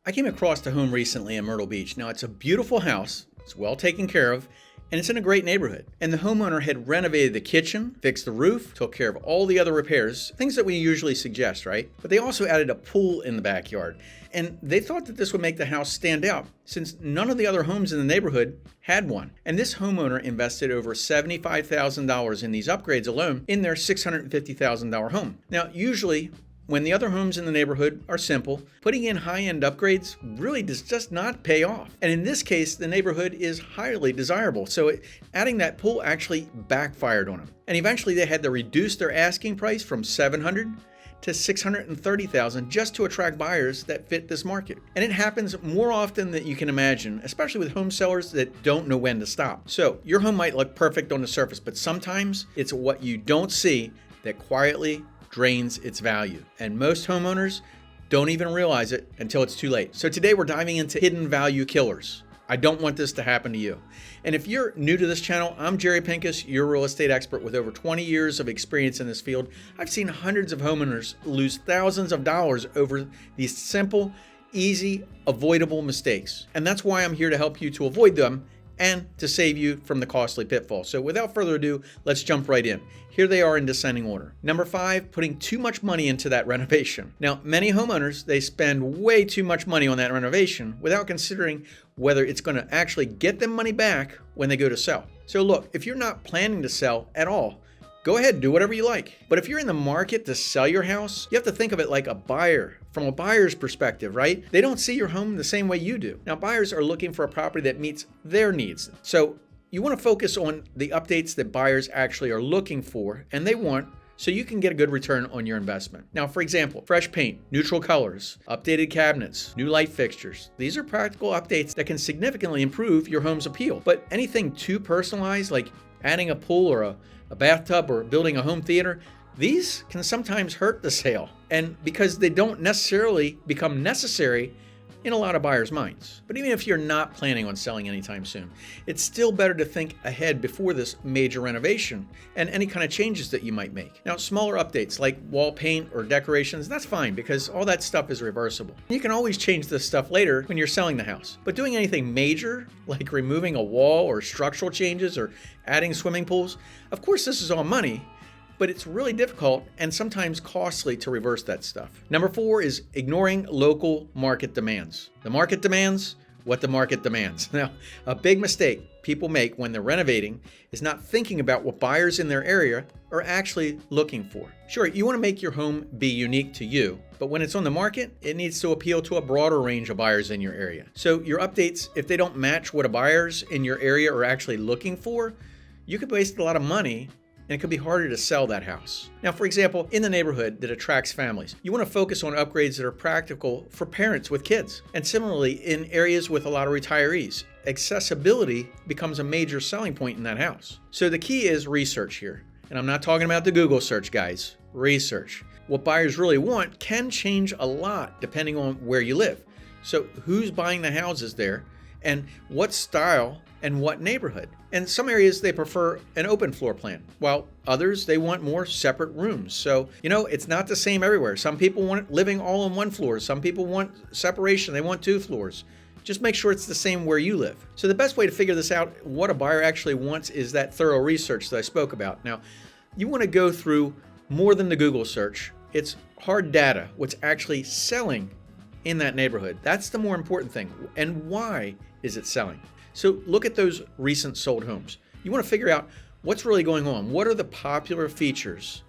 I came across a home recently in Myrtle Beach. Now, it's a beautiful house, it's well taken care of, and it's in a great neighborhood. And the homeowner had renovated the kitchen, fixed the roof, took care of all the other repairs, things that we usually suggest, right? But they also added a pool in the backyard. And they thought that this would make the house stand out, since none of the other homes in the neighborhood had one. And this homeowner invested over $75,000 in these upgrades alone in their $650,000 home. Now, usually, when the other homes in the neighborhood are simple, putting in high-end upgrades really does just not pay off. And in this case, the neighborhood is highly desirable, so adding that pool actually backfired on them. And eventually they had to reduce their asking price from $700,000 to $630,000 just to attract buyers that fit this market. And it happens more often than you can imagine, especially with home sellers that don't know when to stop. So your home might look perfect on the surface, but sometimes it's what you don't see that quietly drains its value. And most homeowners don't even realize it until it's too late. So today we're diving into hidden value killers. I don't want this to happen to you. And if you're new to this channel, I'm Jerry Pinkas, your real estate expert with over 20 years of experience in this field. I've seen hundreds of homeowners lose thousands of dollars over these simple, easy, avoidable mistakes. And that's why I'm here to help you to avoid them and to save you from the costly pitfall. So without further ado, let's jump right in. Here they are in descending order. Number 5, putting too much money into that renovation. Now, many homeowners, they spend way too much money on that renovation without considering whether it's going to actually get them money back when they go to sell. So look, if you're not planning to sell at all, go ahead, do whatever you like. But if you're in the market to sell your house, you have to think of it like a buyer, from a buyer's perspective, right? They don't see your home the same way you do. Now, buyers are looking for a property that meets their needs. So you want to focus on the updates that buyers actually are looking for and they want, so you can get a good return on your investment. Now, for example, fresh paint, neutral colors, updated cabinets, new light fixtures. These are practical updates that can significantly improve your home's appeal. But anything too personalized, like adding a pool or a bathtub or building a home theater, these can sometimes hurt the sale, and because they don't necessarily become necessary in a lot of buyers' minds. But even if you're not planning on selling anytime soon, it's still better to think ahead before this major renovation and any kind of changes that you might make. Now, smaller updates like wall paint or decorations, that's fine because all that stuff is reversible. You can always change this stuff later when you're selling the house. But doing anything major, like removing a wall or structural changes or adding swimming pools, of course this is all money, but it's really difficult and sometimes costly to reverse that stuff. Number 4 is ignoring local market demands. The market demands what the market demands. Now, a big mistake people make when they're renovating is not thinking about what buyers in their area are actually looking for. Sure, you want to make your home be unique to you, but when it's on the market, it needs to appeal to a broader range of buyers in your area. So your updates, if they don't match what buyers in your area are actually looking for, you could waste a lot of money and it could be harder to sell that house. Now, for example, in the neighborhood that attracts families, you want to focus on upgrades that are practical for parents with kids. And similarly, in areas with a lot of retirees, accessibility becomes a major selling point in that house. So the key is research here. And I'm not talking about the Google search, guys. Research. What buyers really want can change a lot depending on where you live. So who's buying the houses there and what style and what neighborhood? And some areas they prefer an open floor plan, while others they want more separate rooms. So, it's not the same everywhere. Some people want living all on one floor. Some people want separation. They want 2 floors. Just make sure it's the same where you live. So the best way to figure this out, what a buyer actually wants, is that thorough research that I spoke about. Now, you want to go through more than the Google search. It's hard data, what's actually selling in that neighborhood. That's the more important thing. And why is it selling? So look at those recent sold homes. You want to figure out what's really going on. What are the popular features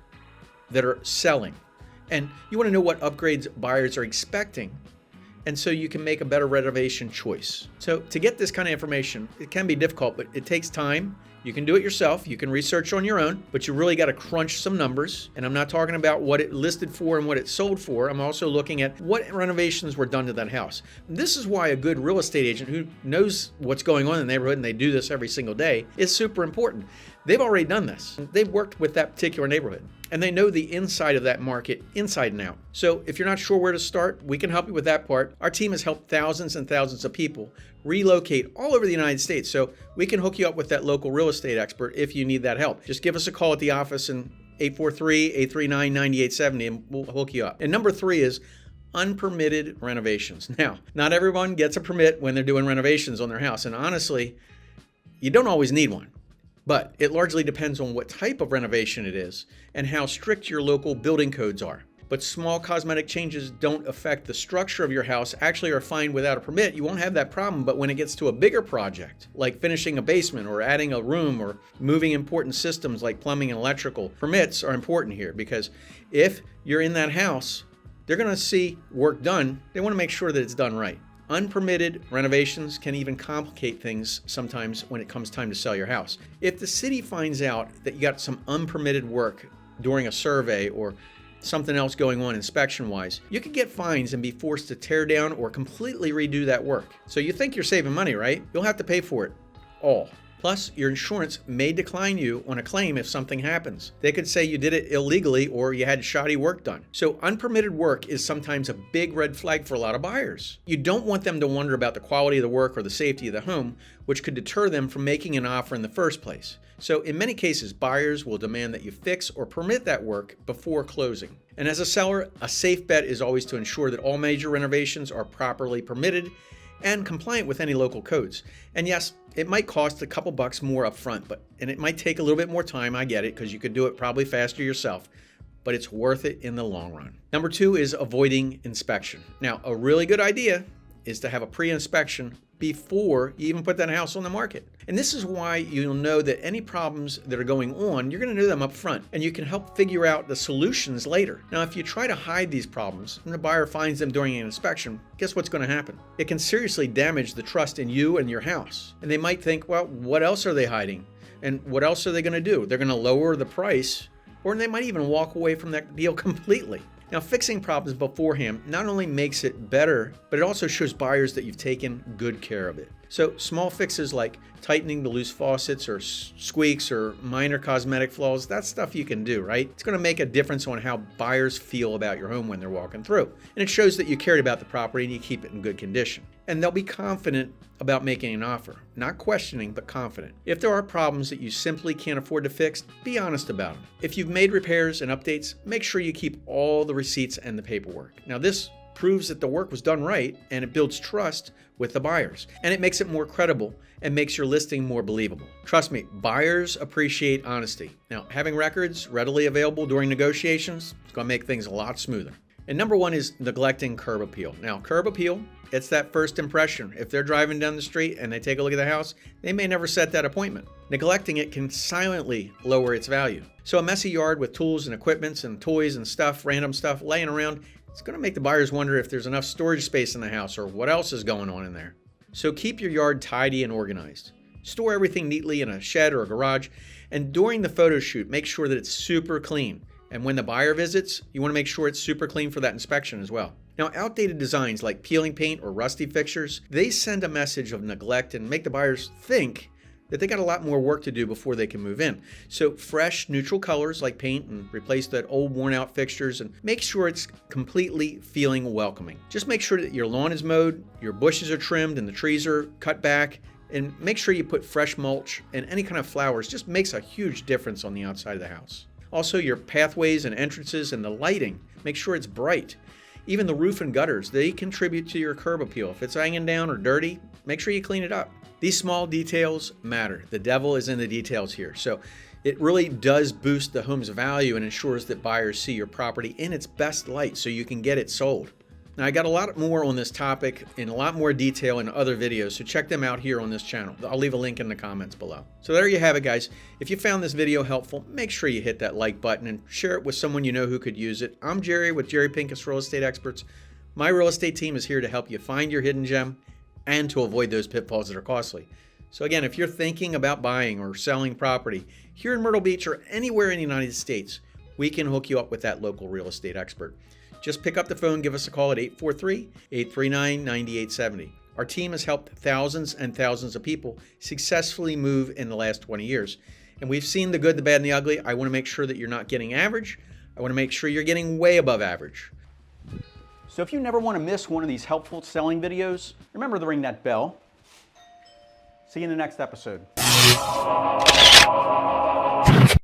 that are selling? And you want to know what upgrades buyers are expecting. And so you can make a better renovation choice. So to get this kind of information, it can be difficult, but it takes time. You can do it yourself. You can research on your own, but you really got to crunch some numbers. And I'm not talking about what it listed for and what it sold for. I'm also looking at what renovations were done to that house. This is why a good real estate agent who knows what's going on in the neighborhood, and they do this every single day, is super important. They've already done this. They've worked with that particular neighborhood, and they know the inside of that market inside and out. So if you're not sure where to start, we can help you with that part. Our team has helped thousands and thousands of people relocate all over the United States. So we can hook you up with that local real estate expert if you need that help. Just give us a call at the office in 843-839-9870 and we'll hook you up. And number 3 is unpermitted renovations. Now, not everyone gets a permit when they're doing renovations on their house, and honestly, you don't always need one. But it largely depends on what type of renovation it is and how strict your local building codes are. But small cosmetic changes don't affect the structure of your house, actually are fine without a permit. You won't have that problem, but when it gets to a bigger project, like finishing a basement or adding a room or moving important systems like plumbing and electrical, permits are important here because if you're in that house, they're going to see work done. They want to make sure that it's done right. Unpermitted renovations can even complicate things sometimes when it comes time to sell your house. If the city finds out that you got some unpermitted work during a survey or something else going on inspection-wise, you could get fines and be forced to tear down or completely redo that work. So you think you're saving money, right? You'll have to pay for it all. Plus, your insurance may decline you on a claim if something happens. They could say you did it illegally or you had shoddy work done. So unpermitted work is sometimes a big red flag for a lot of buyers. You don't want them to wonder about the quality of the work or the safety of the home, which could deter them from making an offer in the first place. So in many cases, buyers will demand that you fix or permit that work before closing. And as a seller, a safe bet is always to ensure that all major renovations are properly permitted and compliant with any local codes. And yes, it might cost a couple bucks more up front, and it might take a little bit more time, I get it, because you could do it probably faster yourself, but it's worth it in the long run. Number 2 is avoiding inspection. Now, a really good idea is to have a pre-inspection before you even put that house on the market. And this is why you'll know that any problems that are going on, you're going to know them up front, and you can help figure out the solutions later. Now, if you try to hide these problems and the buyer finds them during an inspection, guess what's going to happen? It can seriously damage the trust in you and your house. And they might think, well, what else are they hiding? And what else are they going to do? They're going to lower the price, or they might even walk away from that deal completely. Now, fixing problems beforehand not only makes it better, but it also shows buyers that you've taken good care of it. So small fixes like tightening the loose faucets or squeaks or minor cosmetic flaws, that's stuff you can do, right? It's going to make a difference on how buyers feel about your home when they're walking through. And it shows that you cared about the property and you keep it in good condition. And they'll be confident about making an offer. Not questioning, but confident. If there are problems that you simply can't afford to fix, be honest about them. If you've made repairs and updates, make sure you keep all the receipts and the paperwork. Now, this proves that the work was done right, and it builds trust with the buyers. And it makes it more credible and makes your listing more believable. Trust me, buyers appreciate honesty. Now, having records readily available during negotiations is going to make things a lot smoother. And number 1 is neglecting curb appeal. Now, curb appeal, it's that first impression. If they're driving down the street and they take a look at the house, they may never set that appointment. Neglecting it can silently lower its value. So a messy yard with tools and equipments and toys and stuff, random stuff laying around, it's going to make the buyers wonder if there's enough storage space in the house or what else is going on in there. So keep your yard tidy and organized. Store everything neatly in a shed or a garage, and during the photo shoot, make sure that it's super clean. And when the buyer visits, you want to make sure it's super clean for that inspection as well. Now, outdated designs like peeling paint or rusty fixtures, they send a message of neglect and make the buyers think that they got a lot more work to do before they can move in. So fresh, neutral colors like paint and replace that old worn out fixtures and make sure it's completely feeling welcoming. Just make sure that your lawn is mowed, your bushes are trimmed and the trees are cut back, and make sure you put fresh mulch and any kind of flowers. Just makes a huge difference on the outside of the house. Also, your pathways and entrances and the lighting, make sure it's bright. Even the roof and gutters, they contribute to your curb appeal. If it's hanging down or dirty, make sure you clean it up. These small details matter. The devil is in the details here. So it really does boost the home's value and ensures that buyers see your property in its best light so you can get it sold. Now, I got a lot more on this topic in a lot more detail in other videos, so check them out here on this channel. I'll leave a link in the comments below. So there you have it, guys. If you found this video helpful, make sure you hit that like button and share it with someone you know who could use it. I'm Jerry with Jerry Pinkas Real Estate Experts. My real estate team is here to help you find your hidden gem and to avoid those pitfalls that are costly. So again, if you're thinking about buying or selling property here in Myrtle Beach or anywhere in the United States, we can hook you up with that local real estate expert. Just pick up the phone, give us a call at 843-839-9870. Our team has helped thousands and thousands of people successfully move in the last 20 years. And we've seen the good, the bad, and the ugly. I want to make sure that you're not getting average. I want to make sure you're getting way above average. So if you never want to miss one of these helpful selling videos, remember to ring that bell. See you in the next episode.